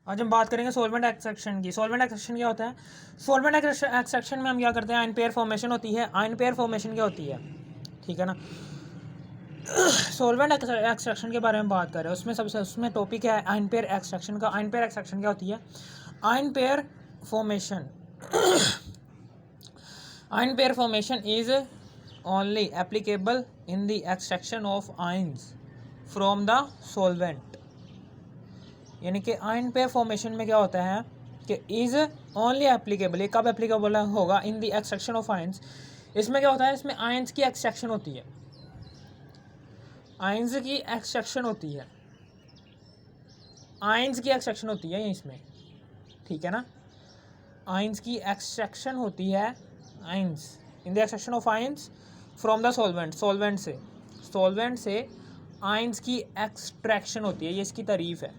आज हम बात करेंगे सॉल्वेंट एक्सट्रैक्शन की। सॉल्वेंट एक्सट्रैक्शन क्या होता है? सॉल्वेंट एक्सट्रैक्शन में हम क्या करते हैं, आयन पेयर फॉर्मेशन होती है। आयन पेयर फॉर्मेशन क्या होती है, ठीक है ना। सॉल्वेंट एक्सट्रैक्शन के बारे में बात कर रहे हैं, उसमें टॉपिक है आयन पेयर एक्सट्रैक्शन का। आयन पेयर एक्सट्रैक्शन क्या होती है? Ion pair formation ion pair formation is only applicable in the extraction of ions from the solvent. यानी कि आयन पेयर फॉर्मेशन में क्या होता है कि इज ओनली एप्लीकेबल, ये कब एप्लीकेबल होगा? इन द एक्सट्रैक्शन ऑफ आयन्स। इसमें क्या होता है, इसमें आयन्स की एक्सट्रैक्शन होती है, आयन्स की एक्सट्रैक्शन होती है, आयन्स की एक्सट्रैक्शन होती है इसमें, ठीक है ना। आयन्स की एक्सट्रैक्शन होती है, ions in the extraction of ions from the solvent, solvent से आयन्स की एक्सट्रैक्शन होती है, ये इसकी तारीफ है।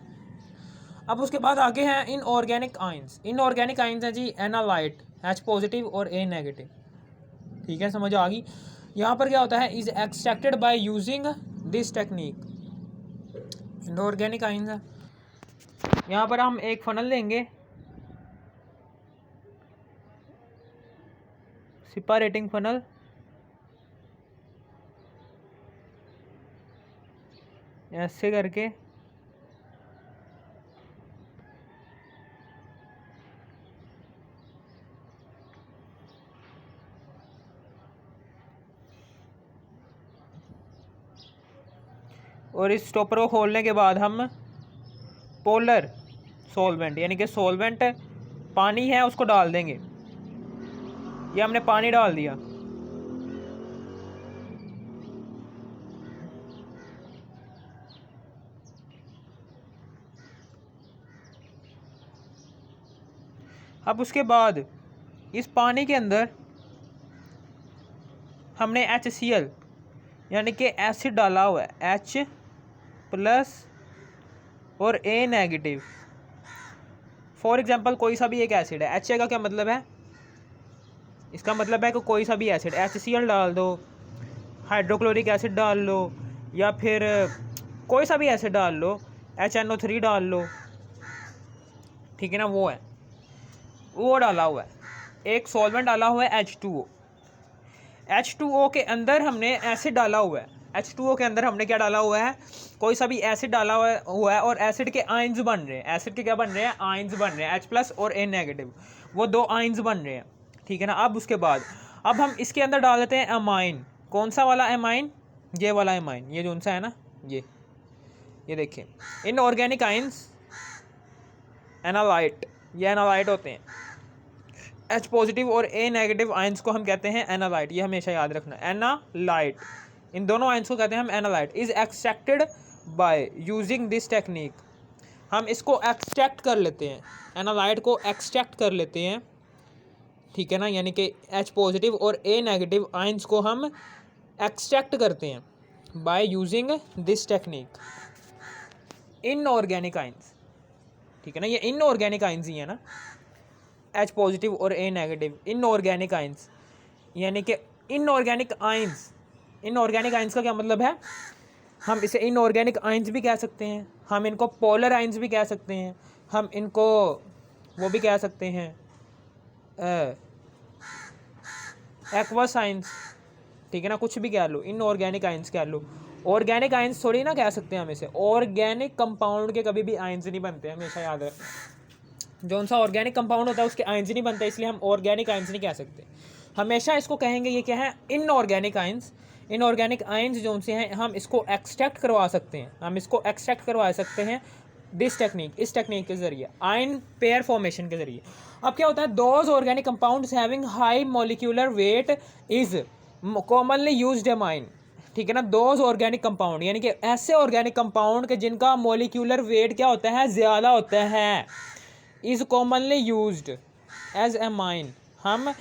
अब उसके बाद आगे हैं इनऑर्गेनिक आयंस। इनऑर्गेनिक आयंस है जी एनालाइट, H पॉजिटिव और A नेगेटिव, ठीक है, समझ आ गई। यहाँ पर क्या होता है, is extracted by using this technique. Inorganic ions है, यहाँ पर हम एक फनल लेंगे, सेपरेटिंग फनल, ऐसे करके और इस स्टॉपर को खोलने के बाद हम पोलर सॉल्वेंट, यानी कि सॉल्वेंट पानी है उसको डाल देंगे। ये हमने पानी डाल दिया, अब उसके बाद इस पानी के अंदर हमने HCl यानी कि एसिड डाला हुआ है, H प्लस और A नेगेटिव। फॉर एग्जांपल कोई सा भी एक एसिड है, HA का क्या मतलब है, इसका मतलब है कि कोई सा भी एसिड, HCl डाल दो, हाइड्रोक्लोरिक एसिड डाल लो, या फिर कोई सा भी एसिड डाल लो, HNO3 डाल लो, ठीक है ना। वो डाला हुआ है, एक सॉल्वेंट डाला हुआ है H2O के अंदर हमने एसिड डाला हुआ है। H2O के अंदर हमने क्या डाला हुआ है, कोई सा भी एसिड डाला हुआ है, और एसिड के आयंस बन रहे हैं। एसिड के क्या बन रहे हैं, आयंस बन रहे हैं, H प्लस और A नेगेटिव, वो दो आयंस बन रहे हैं, ठीक है ना। अब उसके बाद अब हम इसके अंदर डाल देते हैं एमाइन। कौन सा वाला एमाइन, ये वाला एमाइन, ये जो सा है ना, ये देखिए, इनऑर्गेनिक आयंस एनालाइट, ये एनालाइट होते हैं। H पॉजिटिव और A नेगेटिव आयंस को हम कहते हैं एनालाइट, ये हमेशा याद रखना, एनालाइट, इन दोनों आयंस को कहते हैं हम analyte. Is extracted by using this technique, हम इसको एक्सट्रैक्ट कर लेते हैं, एनालाइट को एक्सट्रैक्ट कर लेते हैं, ठीक है ना। यानी कि H पॉजिटिव और A नेगेटिव आयंस को हम एक्सट्रैक्ट करते हैं by using this technique. Inorganic ions, ठीक है ना, ये इनऑर्गेनिक आयंस ही है ना, H पॉजिटिव और A नेगेटिव, इनऑर्गेनिक आयंस। यानी कि इनऑर्गेनिक आयंस, इनऑर्गेनिक आयंस का क्या मतलब है, हम इसे इनऑर्गेनिक आयंस भी कह सकते हैं, हम इनको पोलर आयंस भी कह सकते हैं, हम इनको वो भी कह सकते हैं एक्वस आयंस, ठीक है ना, कुछ भी कह लो, इनऑर्गेनिक आयंस कह लो। ऑर्गेनिक आयंस थोड़ी ना कह सकते हैं हम इसे, ऑर्गेनिक कंपाउंड के कभी भी आयंस नहीं बनते, हमेशा याद रखना। जो सा ऑर्गेनिक कंपाउंड होता है उसके आयंस नहीं बनता, इसलिए हम ऑर्गेनिक आयंस नहीं कह सकते, हमेशा इसको कहेंगे ये क्या है, इनऑर्गेनिक आयंस। इनऑर्गेनिक आयंस जो से हैं हम इसको एक्सट्रैक्ट करवा सकते हैं, हम इसको एक्सट्रैक्ट करवा सकते हैं दिस टेक्निक, इस टेक्निक के जरिए, आयन पेयर फॉर्मेशन के जरिए। अब क्या होता है, those organic compounds having high molecular weight is commonly used amine, ठीक है ना। दोज ऑर्गेनिक कंपाउंड यानी कि ऐसे ऑर्गेनिक कंपाउंड के जिनका मॉलिक्यूलर वेट क्या होता है, ज़्यादा होता है, is commonly used as amine. हम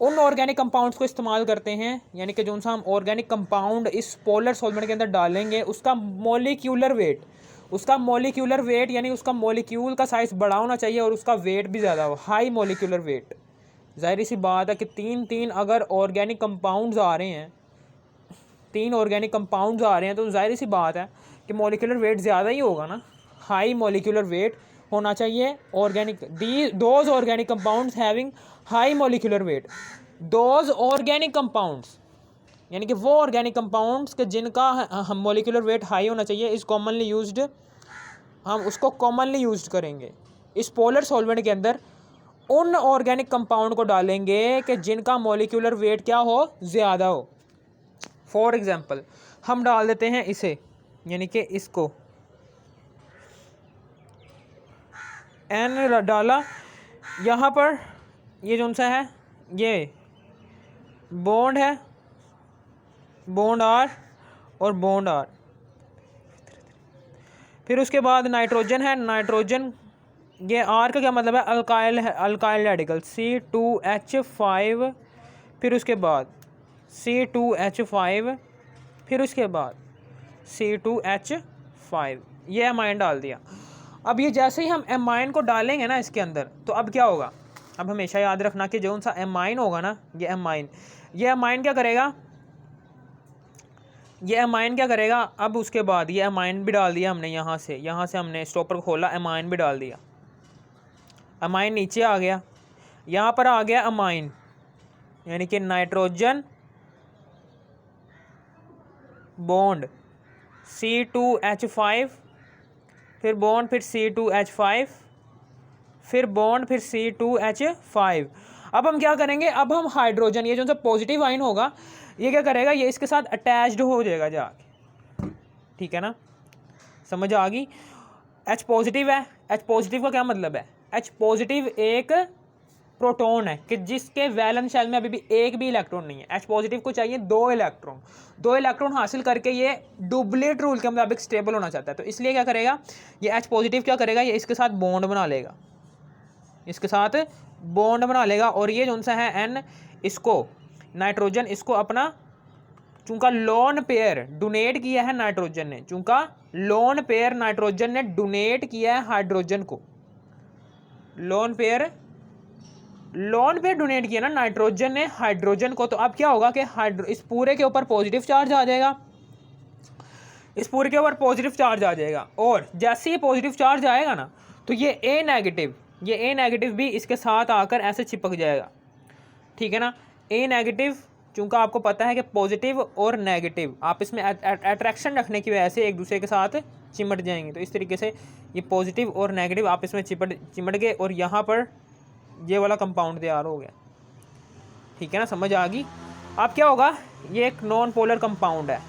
उन ऑर्गेनिक कंपाउंड्स को इस्तेमाल करते हैं, यानी कि जो सा हम ऑर्गेनिक कंपाउंड इस पोलर सॉल्वेंट के अंदर डालेंगे, उसका मॉलिक्यूलर वेट, यानी उसका मॉलिक्यूल का साइज़ बड़ा होना चाहिए और उसका वेट भी ज़्यादा हो, हाई मॉलिक्यूलर वेट। जाहिर सी बात है कि तीन अगर ऑर्गेनिक कंपाउंड्स आ रहे हैं, 3 ऑर्गेनिक कंपाउंड्स आ रहे हैं, तो जाहिर सी बात है कि मॉलिक्यूलर वेट ज़्यादा ही होगा ना, हाई मॉलिक्यूलर वेट होना चाहिए organic those organic compounds having high molecular weight. Those organic compounds यानी कि वो ऑर्गेनिक कंपाउंड्स के जिनका मोलिकुलर वेट हाई होना चाहिए इज़ कॉमनली यूज्ड, हम उसको कॉमनली यूज्ड करेंगे इस पोलर सॉल्वेंट के अंदर। उन ऑर्गेनिक कंपाउंड को डालेंगे कि जिनका मोलिकुलर वेट क्या हो, ज़्यादा हो। फॉर एग्जांपल हम डाल देते हैं इसे, यानी कि इसको एन डाला, यहाँ पर ये जो सा है ये बॉन्ड है, बॉन्ड आर और बॉन्ड आर। फिर उसके बाद नाइट्रोजन है, नाइट्रोजन ये आर का क्या मतलब है, अल्काइल है, अल्काइल रेडिकल C2H5, फिर उसके बाद C2H5, फिर उसके बाद C2H5, ये एमाइन डाल दिया। अब ये जैसे ही हम एमाइन को डालेंगे ना इसके अंदर, तो अब क्या होगा, अब हमेशा याद रखना कि जो सा एमाइन होगा ना, ये एमाइन क्या करेगा, ये एमाइन क्या करेगा, अब उसके बाद ये एमाइन भी डाल दिया हमने, यहाँ से हमने स्टॉपर खोला, एमाइन भी डाल दिया, अमाइन नीचे आ गया, यहाँ पर आ गया अमाइन, यानी कि नाइट्रोजन बॉन्ड C2H5, फिर बॉन्ड, फिर C2H5, फिर बॉन्ड, फिर C2H5। अब हम क्या करेंगे, अब हम हाइड्रोजन, ये जो सा पॉजिटिव आयन होगा ये क्या करेगा, ये इसके साथ अटैच्ड हो जाएगा जाके, ठीक है ना, समझ आ गई। H पॉजिटिव है, H पॉजिटिव का क्या मतलब है, H पॉजिटिव एक प्रोटॉन है कि जिसके वैलेंस शेल में अभी भी एक भी इलेक्ट्रॉन नहीं है। H पॉजिटिव को चाहिए दो इलेक्ट्रॉन हासिल करके ये डुप्लेट रूल के मुताबिक स्टेबल होना चाहता है, तो इसलिए क्या करेगा, ये H पॉजिटिव क्या करेगा, ये इसके साथ बॉन्ड बना लेगा, इसके साथ बॉन्ड बना लेगा, और ये जो सा है N, इसको नाइट्रोजन, इसको अपना, चूंकि लोन पेयर डोनेट किया है नाइट्रोजन ने, चूंकि लोन पेयर नाइट्रोजन ने डोनेट किया है हाइड्रोजन को, लोन पेयर डोनेट किया ना नाइट्रोजन ने हाइड्रोजन को, तो अब क्या होगा कि इस पूरे के ऊपर पॉजिटिव चार्ज आ जाएगा, इस पूरे के ऊपर पॉजिटिव चार्ज आ जाएगा, और जैसे ही पॉजिटिव चार्ज आएगा ना, तो ये ए नेगेटिव भी इसके साथ आकर ऐसे चिपक जाएगा, ठीक है ना। ए नेगेटिव, चूंकि आपको पता है कि पॉजिटिव और नेगेटिव आप इसमें अट्रैक्शन रखने की वजह से एक दूसरे के साथ चिमट जाएंगे, तो इस तरीके से ये पॉजिटिव और नेगेटिव आप इसमें चिमट गए, और यहाँ पर ये वाला कंपाउंड तैयार हो गया, ठीक है ना, समझ आ गई। अब क्या होगा, ये एक नॉन पोलर कंपाउंड है,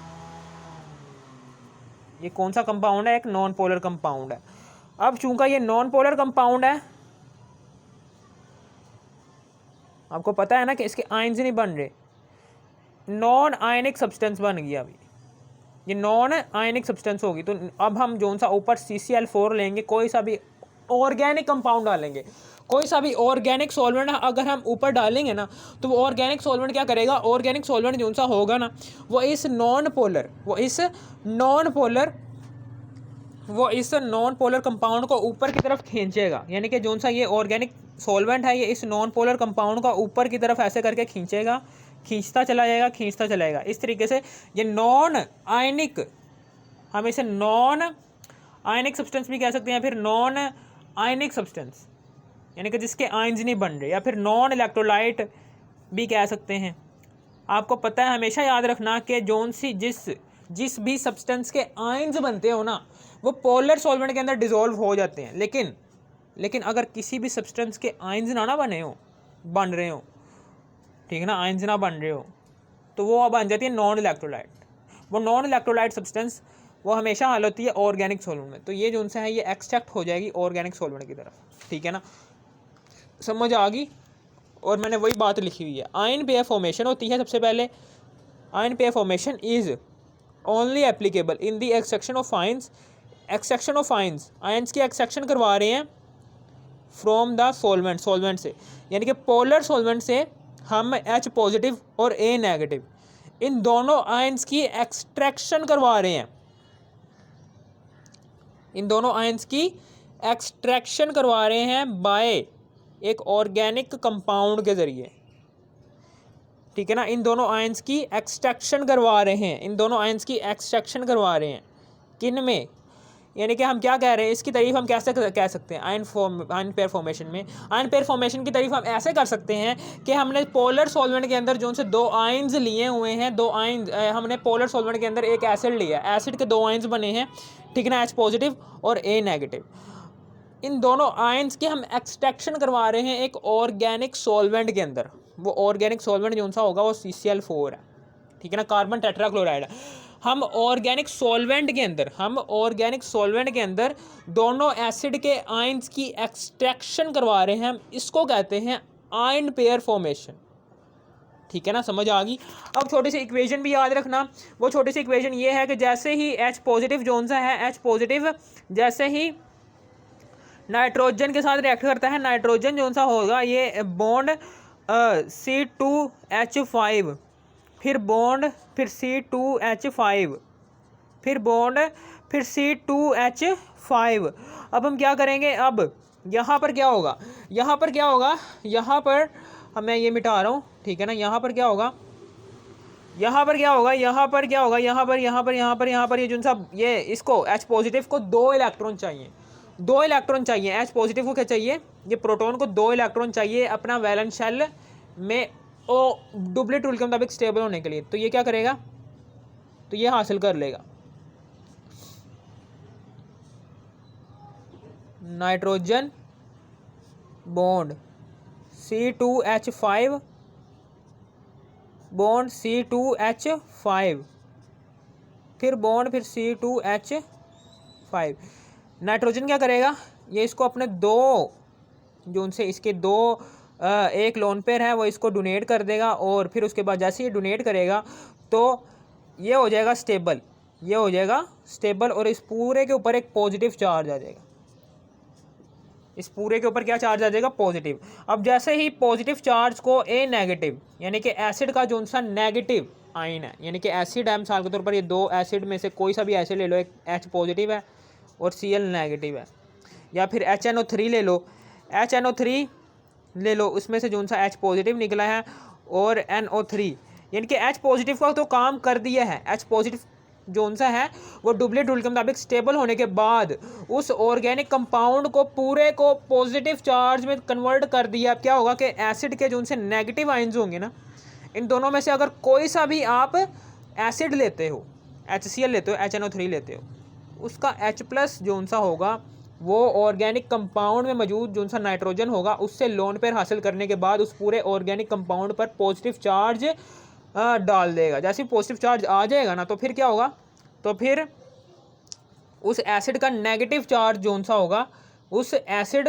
ये कौन सा कंपाउंड है, एक नॉन पोलर कंपाउंड है। अब चूंकि ये नॉन पोलर कंपाउंड है, आपको पता है ना कि इसके आयन्स नहीं बन रहे, नॉन आयनिक सब्सटेंस बन गया, अभी ये नॉन आयनिक सब्सटेंस होगी, तो अब हम जो सा ऊपर CCl4 लेंगे, कोई सा भी ऑर्गेनिक कंपाउंड डालेंगे, कोई सा भी ऑर्गेनिक सॉल्वेंट अगर हम ऊपर डालेंगे ना, तो वो ऑर्गेनिक सॉल्वेंट क्या करेगा, ऑर्गेनिक सॉल्वेंट जो सा होगा ना, वो इस नॉन पोलर कंपाउंड को ऊपर की तरफ खींचेगा, यानी कि जो सा ये ऑर्गेनिक सॉल्वेंट है, ये इस नॉन पोलर कंपाउंड को ऊपर की तरफ ऐसे करके खींचता चला जाएगा। इस तरीके से ये नॉन आयनिक, हम इसे नॉन आयनिक सब्सटेंस भी कह सकते हैं, फिर नॉन आयनिक सब्सटेंस यानी कि जिसके आयन्स नहीं बन रहे, या फिर नॉन इलेक्ट्रोलाइट भी कह सकते हैं। आपको पता है, हमेशा याद रखना कि जिस भी सब्सटेंस के आयन्स बनते हो ना, वो पोलर सॉल्वेंट के अंदर डिसॉल्व हो जाते हैं, लेकिन अगर किसी भी सब्सटेंस के आयन्स ना बन रहे हो, ठीक है ना, आयन्स ना बन रहे हो, तो वो बन जाती है नॉन इलेक्ट्रोलाइट। वो नॉन इलेक्ट्रोलाइट सब्सटेंस वो हमेशा हल होती है ऑर्गेनिक सॉल्वेंट में, तो ये जो उनसे है ये एक्सट्रैक्ट हो जाएगी ऑर्गेनिक सॉल्वेंट की तरफ, ठीक है ना, समझ आ गई। और मैंने वही बात लिखी हुई है, आयन पेयर फॉर्मेशन होती है सबसे पहले, ion pair formation is only applicable in the extraction of ions, ions की एक्सट्रैक्शन करवा रहे हैं फ्रॉम द सॉल्वेंट से, यानी कि पोलर सॉल्वेंट से हम H पॉजिटिव और A नेगेटिव इन दोनों आयन्स की एक्सट्रैक्शन करवा रहे हैं, बाय एक ऑर्गेनिक कंपाउंड के ज़रिए, ठीक है ना, इन दोनों आयन्स की एक्सट्रैक्शन करवा रहे हैं, किन में, यानी कि हम क्या कह रहे हैं, इसकी तारीफ हम कैसे कह सकते हैं आयन पेयर फॉर्मेशन में। आयन पेयर फॉर्मेशन की तारीफ हम ऐसे कर सकते हैं कि हमने पोलर सॉल्वेंट के अंदर जो से दो आयन्स लिए हुए हैं, दो आयन हमने पोलर सॉल्वेंट के अंदर एक एसिड लिया, एसिड के दो आयन्स बने हैं, ठीक है ना, H पॉजिटिव और A नेगेटिव। इन दोनों आयन्स की हम एक्सट्रैक्शन करवा रहे हैं एक ऑर्गेनिक सॉल्वेंट के अंदर। वो ऑर्गेनिक सॉल्वेंट जो सा होगा वो CCl4 है, ठीक है ना, कार्बन टेट्राक्लोराइड है। हम ऑर्गेनिक सॉल्वेंट के अंदर दोनों एसिड के आयन्स की एक्सट्रैक्शन करवा रहे हैं, हम इसको कहते हैं आयन पेयर फॉर्मेशन, ठीक है ना, समझ आ गई। अब छोटी सी इक्वेशन भी याद रखना। वो छोटी सी इक्वेशन ये है कि जैसे ही H पॉजिटिव जोन सा है, H पॉजिटिव जैसे ही नाइट्रोजन के साथ रिएक्ट करता है, नाइट्रोजन जो सा होगा ये बॉन्ड C2H5, फिर बॉन्ड, फिर C2H5, फिर बॉन्ड, फिर C2H5। अब हम क्या करेंगे, अब यहाँ पर क्या होगा, यहाँ पर मैं ये मिटा रहा हूँ, ठीक है ना, यहाँ पर क्या होगा ये जो सा ये इसको H पॉजिटिव को 2 इलेक्ट्रॉन चाहिए, H पॉजिटिव को क्या चाहिए, ये प्रोटॉन को 2 इलेक्ट्रॉन चाहिए अपना वैलेंस शेल में डुप्लीट रूल के मुताबिक स्टेबल होने के लिए। तो ये क्या करेगा, तो ये हासिल कर लेगा nitrogen bond C2H5 bond C2H5, फिर बॉन्ड, फिर C2H5। नाइट्रोजन क्या करेगा, ये इसको अपने दो जो उनसे इसके दो एक लोन पेयर है वो इसको डोनेट कर देगा, और फिर उसके बाद जैसे ये डोनेट करेगा तो ये हो जाएगा स्टेबल, और इस पूरे के ऊपर एक पॉजिटिव चार्ज आ जाएगा, इस पूरे के ऊपर क्या चार्ज आ जाएगा, पॉजिटिव। अब जैसे ही पॉजिटिव चार्ज को A नेगेटिव, यानी कि एसिड का जो सा नेगेटिव आयन है, यानी कि एसिड है, मिसाल के तौर पर ये दो एसिड में से कोई सा भी एसिड ले लो, एक H पॉजिटिव है और Cl नेगेटिव है, या फिर HNO3 ले लो, HNO3 ले लो, उसमें से जो सा H पॉजिटिव निकला है और NO3, यानी कि H पॉजिटिव का तो काम कर दिया है। H पॉजिटिव जो सा है वो डुप्लीट रूल के मुताबिक स्टेबल होने के बाद उस ऑर्गेनिक कंपाउंड को पूरे को पॉजिटिव चार्ज में कन्वर्ट कर दिया। अब क्या होगा कि एसिड के जो से नेगेटिव आयन्स होंगे ना, इन दोनों में से अगर कोई सा भी आप एसिड लेते हो, HCl लेते हो, HNO3 लेते हो, उसका H+ जो सा होगा वो ऑर्गेनिक कंपाउंड में मौजूद जो सा नाइट्रोजन होगा उससे लोन पेयर हासिल करने के बाद उस पूरे ऑर्गेनिक कंपाउंड पर पॉजिटिव चार्ज डाल देगा। जैसे पॉजिटिव चार्ज आ जाएगा ना, तो फिर क्या होगा, तो फिर उस एसिड का नेगेटिव चार्ज जो सा होगा उस एसिड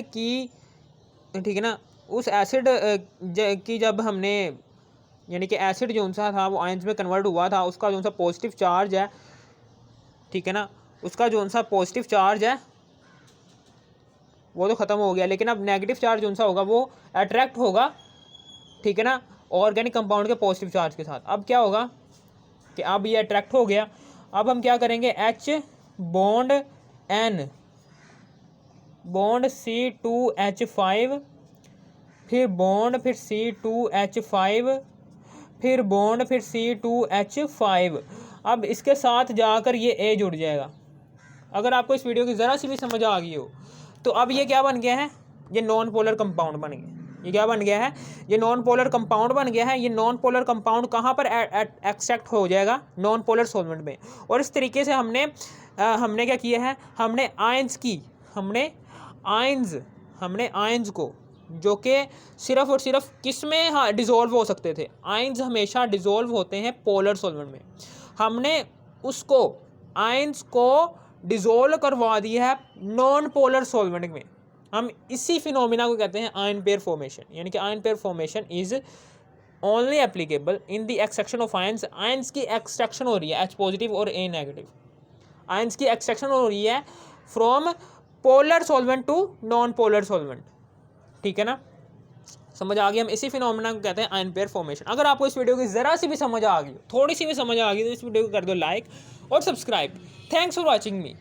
की, ठीक है ना, उस एसिड की जब हमने, यानी कि एसिड जो सा था वो आयंस में कन्वर्ट हुआ था, उसका जो सा पॉजिटिव चार्ज है, ठीक है ना, उसका जो सा पॉजिटिव चार्ज है वो तो ख़त्म हो गया, लेकिन अब नेगेटिव चार्ज जो सा होगा वो अट्रैक्ट होगा, ठीक है ना, ऑर्गेनिक कंपाउंड के पॉजिटिव चार्ज के साथ। अब क्या होगा कि अब ये अट्रैक्ट हो गया, अब हम क्या करेंगे, H bond N bond C2H5, फिर बॉन्ड, फिर C2H5, फिर बॉन्ड, फिर C2H5। अब इसके साथ जाकर ये A जुड़ जाएगा। अगर आपको इस वीडियो की ज़रा सी भी समझ आ गई हो तो अब ये क्या बन गया है, ये नॉन पोलर कंपाउंड बन गया। ये क्या बन गया है, ये नॉन पोलर कंपाउंड बन गया है। ये नॉन पोलर कंपाउंड कहाँ पर एक्सट्रैक्ट हो जाएगा, नॉन पोलर सॉल्वेंट में। और इस तरीके से हमने क्या किया है, हमने आयंस को जो कि सिर्फ और सिर्फ किस में डिज़ोल्व हो सकते थे, आयंस हमेशा डिज़ोल्व होते हैं पोलर सॉल्वेंट में, हमने उसको आयंस को डिज़ोल्व करवा दिया है नॉन पोलर सॉल्वेंट में। हम इसी फिनोमिना को कहते हैं आयन पेयर फॉर्मेशन, यानी कि ion pair formation is only applicable in the extraction of ions. Ions की एक्सट्रैक्शन हो रही है H पॉजिटिव और A नेगेटिव, आयंस की एक्सट्रैक्शन हो रही है from polar solvent to non polar solvent, ठीक है ना, समझ आ गई। हम इसी फिनोमिना को कहते हैं आयन पेयर फॉर्मेशन। अगर आपको इस वीडियो की ज़रा सी भी समझ आ गई, थोड़ी सी भी समझ आ गई, तो इस वीडियो को कर दो लाइक और subscribe. Thanks for watching me.